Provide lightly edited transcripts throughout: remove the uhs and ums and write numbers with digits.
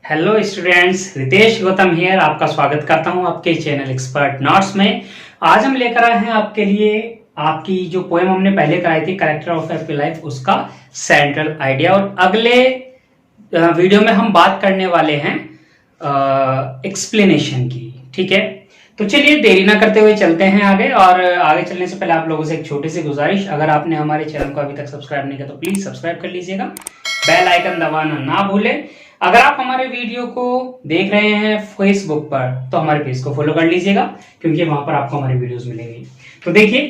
Hello students, Ritesh Gautam here आपका स्वागत करता हूं आपके चैनल एक्सपर्ट नोट्स में। आज हम लेकर आए हैं आपके लिए आपकी जो पोएम हमने पहले कराई थी कैरेक्टर ऑफ हैप्पी लाइफ, उसका सेंट्रल आइडिया। और अगले वीडियो में हम बात करने वाले हैं एक्सप्लेनेशन की। ठीक है, तो चलिए देरी ना करते हुए चलते हैं आगे। और आगे चलने से पहले आप लोगों से एक छोटी सी गुजारिश, अगर आपने हमारे चैनल को अभी तक सब्सक्राइब नहीं किया तो प्लीज सब्सक्राइब कर लीजिएगा, बेल आइकन दबाना ना भूलें। अगर आप हमारे वीडियो को देख रहे हैं फेसबुक पर तो हमारे पेज को फॉलो कर लीजिएगा, क्योंकि वहां पर आपको हमारी वीडियोस मिलेंगी। तो देखिए,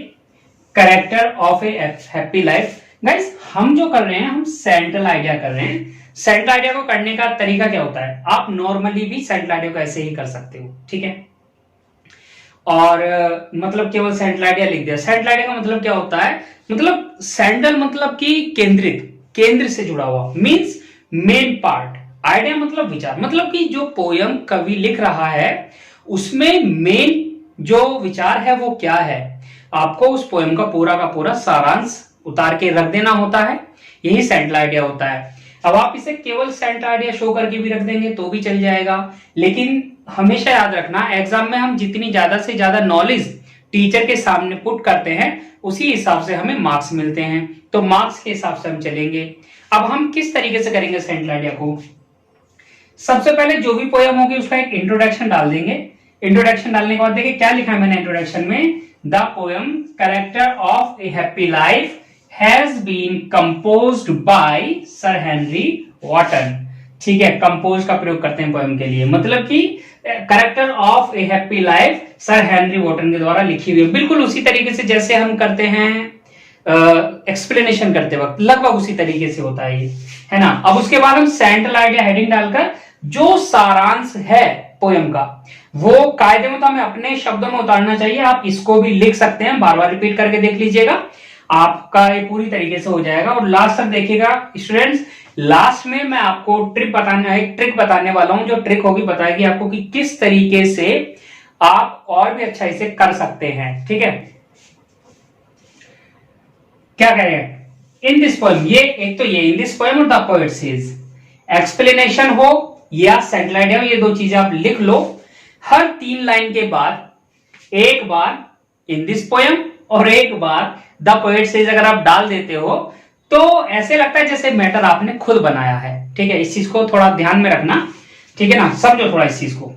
character of a happy life. Guys, हम जो कर रहे हैं हम सेंट्रल आइडिया कर रहे हैं। सेंट्रल आइडिया को करने का तरीका क्या होता है, आप नॉर्मली भी सेंट्रल आइडिया को ऐसे ही कर सकते हो। ठीक है, और मतलब केवल सेंट्रल आइडिया लिख दिया। सेंट्रल आइडिया का मतलब क्या होता है, मतलब सेंट्रल मतलब कि केंद्रित, केंद्र से जुड़ा हुआ, मींस मेन पार्ट। आइडिया मतलब विचार, मतलब कि जो पोयम कवि लिख रहा है उसमें मेन जो विचार है वो क्या है, आपको उस पोयम का पूरा सारांश उतार के रख देना होता है। यही सेंट्रल आइडिया होता है। अब आप इसे केवल सेंट्रल आइडिया शो करके भी रख देंगे तो भी चल जाएगा, लेकिन हमेशा याद रखना एग्जाम में हम जितनी ज्यादा से ज्यादा नॉलेज टीचर के सामने पुट करते हैं उसी हिसाब से हमें मार्क्स मिलते हैं। तो मार्क्स के हिसाब से हम चलेंगे। अब हम किस तरीके से करेंगे सेंट्रल आइडिया को, सबसे पहले जो भी पोयम होगी उसका एक इंट्रोडक्शन डाल देंगे। इंट्रोडक्शन डालने के बाद देखिए क्या लिखा है मैंने इंट्रोडक्शन में, the poem character of a happy life has been composed by sir Henry Wotton. ठीक है, कंपोज का प्रयोग करते हैं पोयम के लिए, मतलब कि character of a happy life sir Henry Wotton के द्वारा लिखी हुई है। बिल्कुल उसी तरीके से जैसे हम करते हैं एक्सप्लेनेशन करते वक्त, लगभग उसी तरीके से होता है ये, है ना। अब उसके बाद हम सेंट्रल आइडिया हेडिंग डालकर जो सारांश है पोयम का वो कायदे में तो हमें अपने शब्दों में उतारना चाहिए। आप इसको भी लिख सकते हैं, बार बार रिपीट करके देख लीजिएगा, आपका ये पूरी तरीके से हो जाएगा। और लास्ट तक देखिएगा स्टूडेंट्स, लास्ट में मैं आपको एक ट्रिक बताने वाला हूं, जो ट्रिक होगी बताएगी आपको कि किस तरीके से आप और भी अच्छा इसे कर सकते हैं। ठीक है, क्या करें इन दिस पोएम, ये एक तो ये इन दिस पोएम और द पोएट सेज, एक्सप्लेनेशन हो या सेंट्रल आइडिया, ये दो चीजें आप लिख लो। हर 3 लाइन के बाद एक बार इन दिस पोएम और एक बार द पोएट सेज अगर आप डाल देते हो तो ऐसे लगता है जैसे मैटर आपने खुद बनाया है। ठीक है, इस चीज को थोड़ा ध्यान में रखना, ठीक है ना, समझो थोड़ा इस चीज को।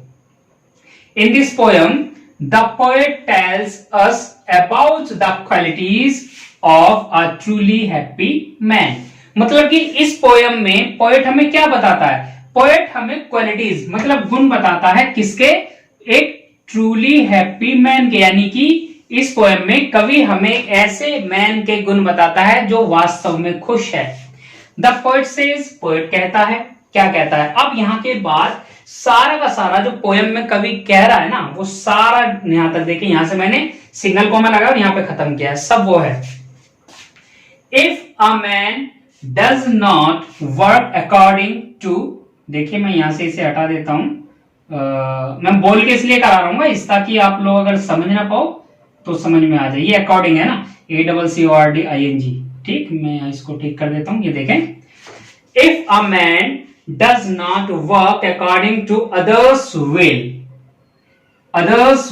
In this poem the poet tells us about the qualities of a truly happy man. मतलब कि इस पोयम में पोएट हमें क्या बताता है, पोएट हमें क्वालिटीज मतलब गुण बताता है किसके, एक ट्रूली हैप्पी मैन के। यानी कि इस पोएम में कवि हमें ऐसे मैन के गुण बताता है जो वास्तव में खुश है। द पोएट सेज, पोएट कहता है, क्या कहता है। अब यहां के बाद सारा का सारा जो पोएम में कवि कह रहा है ना वो सारा यहां तक देखिए, यहां से मैंने सिंगल कॉमा लगा और यहां पे खत्म किया है, सब वो है। If a man does not work according to, देखिए मैं यहां से इसे हटा देता हूं, मैं बोल के इसलिए करा रहा हूं इस, ताकि आप लोग अगर समझ ना पाओ तो समझ में आ जाए। ये अकॉर्डिंग है ना, ACCORDING। ठीक, मैं इसको ठीक कर देता हूं, ये देखें। If a man does not work according to others will, others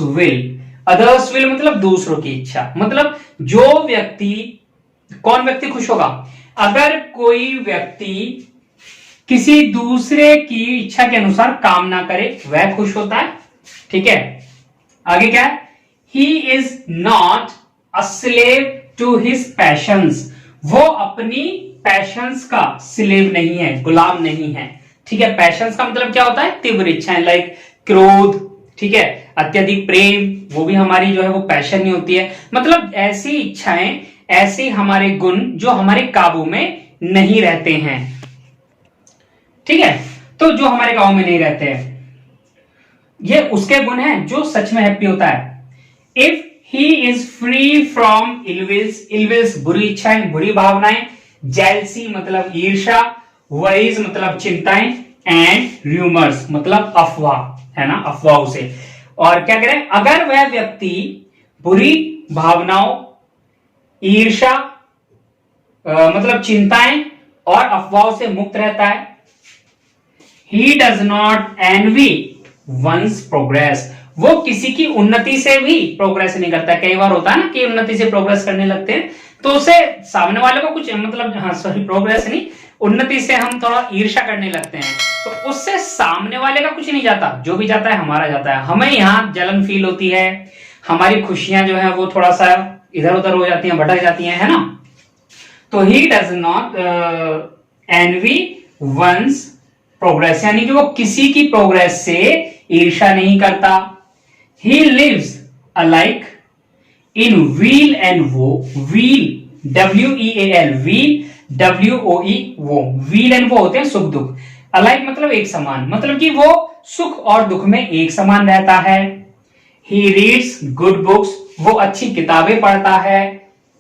will मतलब दूसरों की इच्छा, मतलब जो व्यक्ति, कौन व्यक्ति खुश होगा, अगर कोई व्यक्ति किसी दूसरे की इच्छा के अनुसार काम ना करे वह खुश होता है। ठीक है, आगे क्या है, he is not a slave to his passions, वो अपनी पैशंस का स्लेव नहीं है, गुलाम नहीं है। ठीक है, पैशंस का मतलब क्या होता है, तीव्र इच्छाएं, लाइक क्रोध, ठीक है, अत्यधिक प्रेम, वो भी हमारी जो है वो पैशन ही होती है। मतलब ऐसी इच्छाएं, ऐसे हमारे गुण जो हमारे काबू में नहीं रहते हैं। ठीक है, तो जो हमारे काबू में नहीं रहते हैं ये उसके गुण हैं जो सच में हैप्पी होता है। If he is free from ill wills बुरी इच्छाएं, बुरी भावनाएं, जेलसी मतलब ईर्ष्या, वरीज मतलब चिंताएं, एंड र्यूमर्स मतलब अफवाह, है ना, अफवाहों से। और क्या करें, अगर वह व्यक्ति बुरी भावनाओं, ईर्ष्या मतलब चिंताएं और अफवाहों से मुक्त रहता है, he does not envy one's progress, वो किसी की उन्नति से भी प्रोग्रेस नहीं करता। कई बार होता है ना कि उन्नति से प्रोग्रेस करने लगते हैं तो उसे सामने वाले को कुछ मतलब, हाँ सॉरी प्रोग्रेस नहीं, उन्नति से हम थोड़ा ईर्ष्या करने लगते हैं तो उससे सामने वाले का कुछ नहीं जाता, जो भी जाता है हमारा जाता है। हमें यहाँ जलन फील होती है, हमारी खुशियां जो है वो थोड़ा सा इधर उधर हो जाती हैं, भटक जाती हैं, है ना। तो he does not envy one's progress, यानी कि वो किसी की प्रोग्रेस से ईर्ष्या नहीं करता। He lives alike in weal and woe, weal WEAL, weal WOE woe, weal and woe होते हैं सुख दुख, अलाइक मतलब एक समान, मतलब कि वो सुख और दुख में एक समान रहता है। ही रीड्स गुड बुक्स, वो अच्छी किताबें पढ़ता है।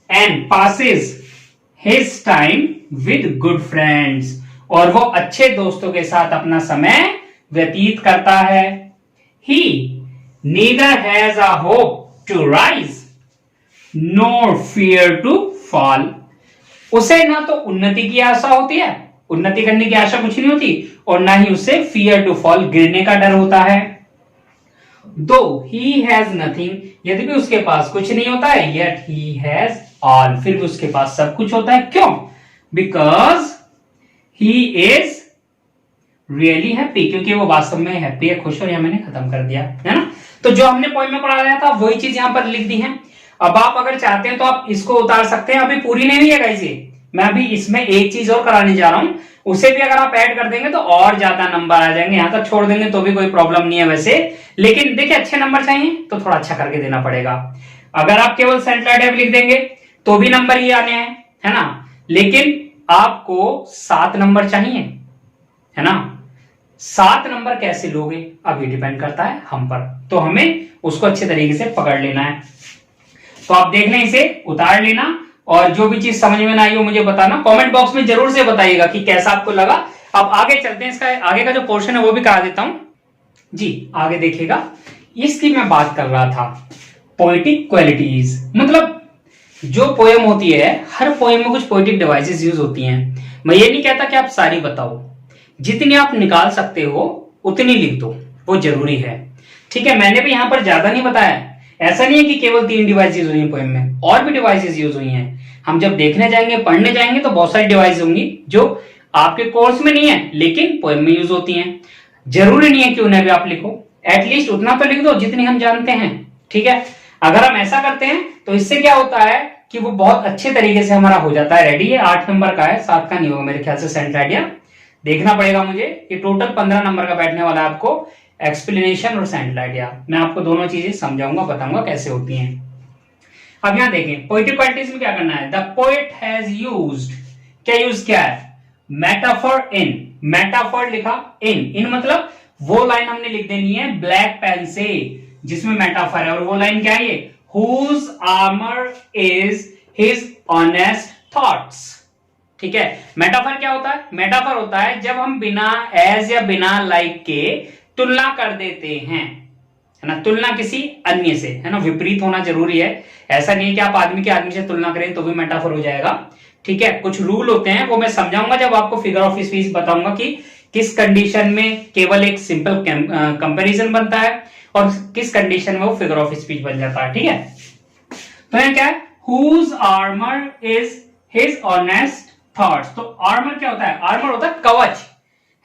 And passes his time with good friends, और वो अच्छे दोस्तों के साथ अपना समय व्यतीत करता है। He neither has a hope to rise nor fear to fall, उसे ना तो उन्नति की आशा होती है, उन्नति करने की आशा कुछ नहीं होती, और ना ही उसे फियर टू फॉल, गिरने का डर होता है। दो ही हैज नथिंग, यदि भी उसके पास कुछ नहीं होता है, येट ही हैज ऑल, फिर भी उसके पास सब कुछ होता है। क्यों? Because he is really happy, क्योंकि वो वास्तव में हैप्पी है, खुश, और यह मैंने खत्म कर दिया, है ना। तो जो हमने पोएम में पढ़ाया था वही चीज यहां पर लिख दी है। अब आप अगर चाहते हैं तो आप इसको उतार सकते हैं, अभी पूरी नहीं हुई है गाइस ये, मैं अभी इसमें एक चीज और कराने जा रहा हूं, उसे भी अगर आप ऐड कर देंगे तो और ज्यादा नंबर आ जाएंगे। यहां तक छोड़ देंगे तो भी कोई प्रॉब्लम नहीं है वैसे, लेकिन देखिए अच्छे नंबर चाहिए तो थोड़ा अच्छा करके देना पड़ेगा। अगर आप केवल सेंट्रल आइडिया लिख देंगे तो भी नंबर ही आने हैं, है ना, लेकिन आपको 7 नंबर चाहिए, है ना। 7 नंबर कैसे लोगे अब ये डिपेंड करता है हम पर, तो हमें उसको अच्छे तरीके से पकड़ लेना है। तो आप देख लें, इसे उतार लेना, और जो भी चीज समझ में ना आई हो मुझे बताना, कमेंट बॉक्स में जरूर से बताइएगा कि कैसा आपको लगा। अब आगे चलते हैं, इसका आगे का जो पोर्शन है वो भी करा देता हूं जी। आगे देखिएगा, इसकी मैं बात कर रहा था पोएटिक क्वालिटीज, मतलब जो पोएम होती है, हर पोएम में कुछ पोएटिक डिवाइसेस यूज होती हैं। मैं ये नहीं कहता कि आप सारी बताओ, जितनी आप निकाल सकते हो उतनी लिख दो, वो जरूरी है, ठीक है। मैंने भी यहां पर ज्यादा नहीं बताया, ऐसा नहीं है कि केवल 3 डिवाइस यूज हुई है पोएम में, और भी डिवाइसेस यूज हुई हैं। हम जब देखने जाएंगे, पढ़ने जाएंगे तो बहुत सारी डिवाइस होंगी जो आपके कोर्स में नहीं है लेकिन पोएम में यूज होती हैं। जरूरी नहीं है कि उन्हें भी आप लिखो, एटलीस्ट उतना तो लिख दो जितनी हम जानते हैं, ठीक है। अगर हम ऐसा करते हैं तो इससे क्या होता है कि वो बहुत अच्छे तरीके से हमारा हो जाता है रेडी। ये 8 नंबर का है, 7 का नहीं होगा मेरे ख्याल से, सेंट्रल आइडिया देखना पड़ेगा मुझे। ये टोटल 15 नंबर का बैठने वाला है आपको, एक्सप्लेनेशन और सेंट्रल आइडिया। मैं आपको दोनों चीजें समझाऊंगा, बताऊंगा कैसे होती हैं। अब यहां देखें पोएटिक क्वालिटीज में क्या करना है। द पोएट हैज यूज्ड, क्या यूज किया है, मेटाफर इन, मेटाफर लिखा, इन मतलब वो लाइन हमने लिख देनी है ब्लैक पेन से जिसमें मेटाफर है, और वो लाइन क्या है, whose armour is his honest thoughts, ठीक है। मेटाफर क्या होता है, मेटाफर होता है जब हम बिना एज या बिना लाइक के तुलना कर देते हैं, है ना, तुलना किसी अन्य से, है ना, विपरीत होना जरूरी है। ऐसा नहीं है कि आप आदमी के आदमी से तुलना करें तो भी मेटाफर हो जाएगा, ठीक है। कुछ रूल होते हैं, वो मैं समझाऊंगा जब आपको फिगर ऑफ स्पीच बताऊंगा कि किस कंडीशन में केवल एक सिंपल कंपैरिजन बनता है और किस कंडीशन में वो फिगर ऑफ स्पीच बन जाता है, ठीक है। तो यह क्या है, whose armour is his honest thoughts. तो आर्मर क्या होता है, आर्मर होता है कवच,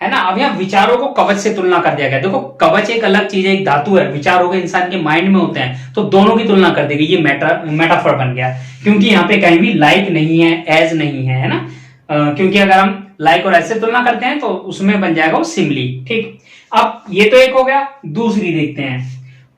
है ना। अब यहाँ विचारों को कवच से तुलना कर दिया गया। देखो कवच एक अलग चीज है, एक धातु है, विचारों के इंसान के माइंड में होते हैं, तो दोनों की तुलना कर दी गई, ये मेटाफर बन गया, क्योंकि यहाँ पे कहीं भी लाइक नहीं है, एज नहीं है, ना। क्योंकि अगर हम लाइक और एज से तुलना करते हैं तो उसमें बन जाएगा वो सिमली, ठीक। अब ये तो एक हो गया, दूसरी देखते हैं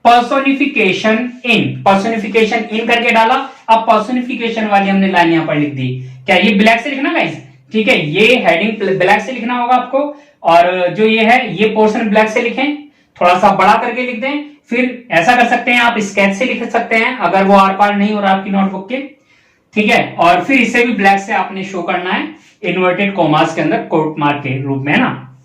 पर्सोनिफिकेशन इन। पर्सोनिफिकेशन इन करके डाला, अब पर्सोनिफिकेशन वाली हमने लाइन यहाँ पर लिख दी। क्या ये ब्लैक से लिखना गाइस, ठीक है, ये हेडिंग ब्लैक से लिखना होगा आपको, और जो ये है ये पोर्शन ब्लैक से लिखें, थोड़ा सा बड़ा करके लिख दें। फिर ऐसा कर सकते हैं आप स्केच से लिख सकते हैं अगर वो आर पार नहीं हो रहा आपकी नोटबुक के, ठीक है। और फिर इसे भी ब्लैक से आपने शो करना है इन्वर्टेड कॉमास के अंदर कोट मार्क के रूप में, ना।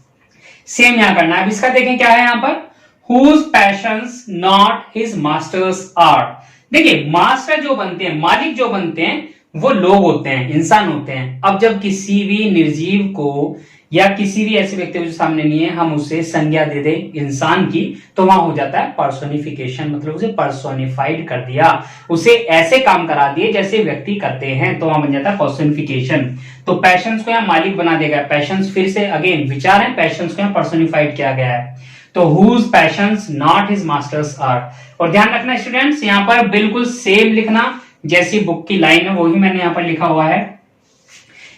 सेम यहां करना है। अब इसका देखें क्या है यहाँ पर, whose passions not his masters are। देखिए मास्टर जो बनते हैं, मालिक जो बनते हैं, वो लोग होते हैं, इंसान होते हैं। अब जब किसी भी निर्जीव को या किसी भी ऐसे व्यक्ति जो सामने नहीं है हम उसे संज्ञा दे दे इंसान की, तो वहां हो जाता है पर्सोनिफिकेशन, मतलब उसे पर्सोनिफाइड कर दिया, उसे ऐसे काम करा दिए जैसे व्यक्ति करते हैं, तो वहां बन जाता है पर्सोनिफिकेशन। तो पैशंस को यहाँ मालिक बना देगा, पैशंस फिर से अगेन विचार है, पैशंस को यहाँ पर्सोनिफाइड किया गया है। तो whose passions not his masters are. और ध्यान रखना स्टूडेंट्स, यहाँ पर बिल्कुल सेम लिखना जैसी बुक की लाइन है वही मैंने यहाँ पर लिखा हुआ है।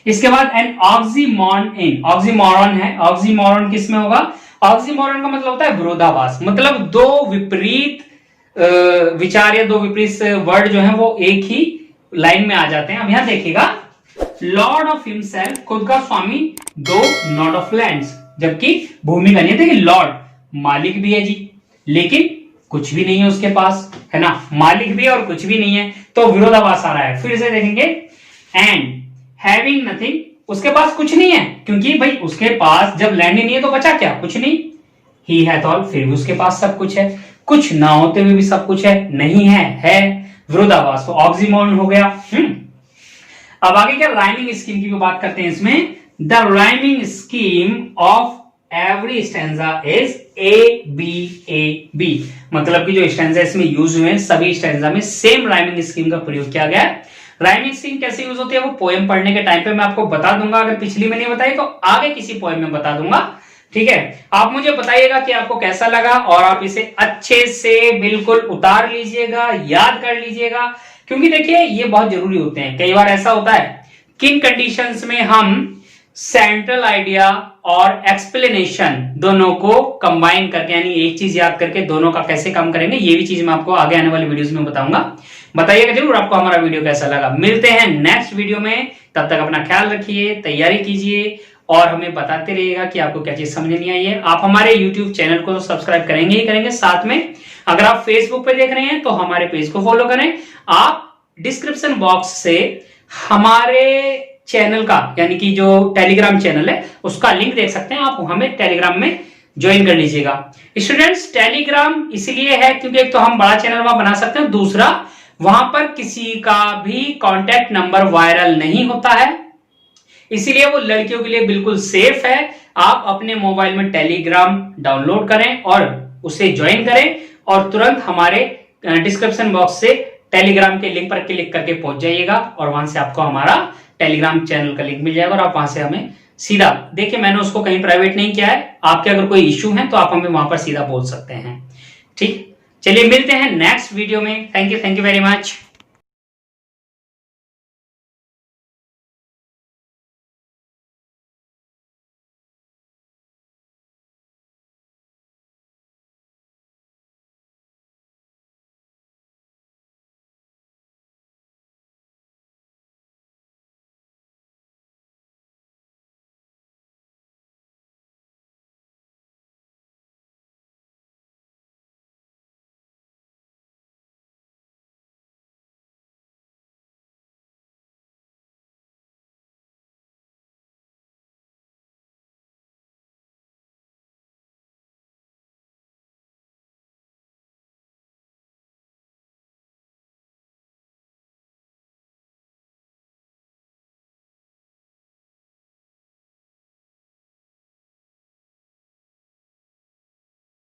इसके बाद एन ऑक्सीमोरन, ऑक्सीमोरन है, ऑक्सीमोरन किस में होगा? ऑक्सीमोरन का मतलब होता है विरोधाभास, मतलब दो विपरीत विचार या दो विपरीत वर्ड जो है वो एक ही लाइन में आ जाते हैं। अब यहां देखिएगा, लॉर्ड ऑफ हिमसेल्फ, खुद का स्वामी, दो नॉट ऑफ लैंड्स, जबकि भूमि का नहीं। देखिए लॉर्ड मालिक भी है जी, लेकिन कुछ भी नहीं है उसके पास, है ना, मालिक भी है और कुछ भी नहीं है, तो विरोधाभास आ रहा है। फिर से देखेंगे, एंड हैविंग नथिंग, उसके पास कुछ नहीं है, क्योंकि भाई उसके पास जब लैंड ही नहीं है तो बचा क्या? कुछ नहीं। ही हैथ ऑल, फिर भी उसके पास सब कुछ है, कुछ ना होते हुए भी सब कुछ है, नहीं है विरोधाभास, तो ऑक्सीमोरन हो गया। अब आगे क्या, राइमिंग स्कीम की बात करते हैं इसमें। The rhyming scheme of every stanza is A B A B, मतलब कि जो स्टैंजा इसमें यूज हुए हैं सभी स्टैंजा में सेम राइमिंग स्कीम का प्रयोग किया गया है। राइमिंग स्कीम कैसे यूज होती है वो पोएम पढ़ने के टाइम पे मैं आपको बता दूंगा, अगर पिछली में नहीं बताई तो आगे किसी पोएम में बता दूंगा, ठीक है। आप मुझे बताइएगा कि आपको कैसा लगा, और आप इसे अच्छे से बिल्कुल उतार लीजिएगा, याद कर लीजिएगा, क्योंकि देखिए ये बहुत जरूरी होते हैं। कई बार ऐसा होता है किन कंडीशंस में हम सेंट्रल आइडिया और एक्सप्लेनेशन दोनों को कंबाइन करके, यानी एक चीज याद करके दोनों का कैसे काम करेंगे, ये भी चीज मैं आपको आगे आने वाली वीडियोस में बताऊंगा। बताइएगा जरूर आपको हमारा वीडियो कैसा लगा। मिलते हैं नेक्स्ट वीडियो में, तब तक अपना ख्याल रखिए, तैयारी कीजिए और हमें बताते रहिएगा कि आपको क्या चीज समझ नहीं आई है। आप हमारे YouTube चैनल को सब्सक्राइब करेंगे ही करेंगे, साथ में अगर आप फेसबुक पे देख रहे हैं तो हमारे पेज को फॉलो करें। आप डिस्क्रिप्शन बॉक्स से हमारे चैनल का, यानी कि जो टेलीग्राम चैनल है उसका लिंक देख सकते हैं, आप हमें टेलीग्राम में ज्वाइन कर लीजिएगा। स्टूडेंट्स टेलीग्राम इसलिए है क्योंकि एक तो हम बड़ा चैनल वहां बना सकते हैं, दूसरा वहां पर किसी का भी कॉन्टैक्ट नंबर वायरल नहीं होता है, इसीलिए वो लड़कियों के लिए बिल्कुल सेफ है। आप अपने मोबाइल में टेलीग्राम डाउनलोड करें और उसे ज्वाइन करें और तुरंत हमारे डिस्क्रिप्शन बॉक्स से टेलीग्राम के लिंक पर क्लिक करके पहुंच जाइएगा और वहां से आपको हमारा टेलीग्राम चैनल का लिंक मिल जाएगा और आप वहां से हमें सीधा, देखिए मैंने उसको कहीं प्राइवेट नहीं किया है, आपके अगर कोई इश्यू है तो आप हमें वहां पर सीधा बोल सकते हैं। ठीक, चलिए मिलते हैं नेक्स्ट वीडियो में। Thank you very much.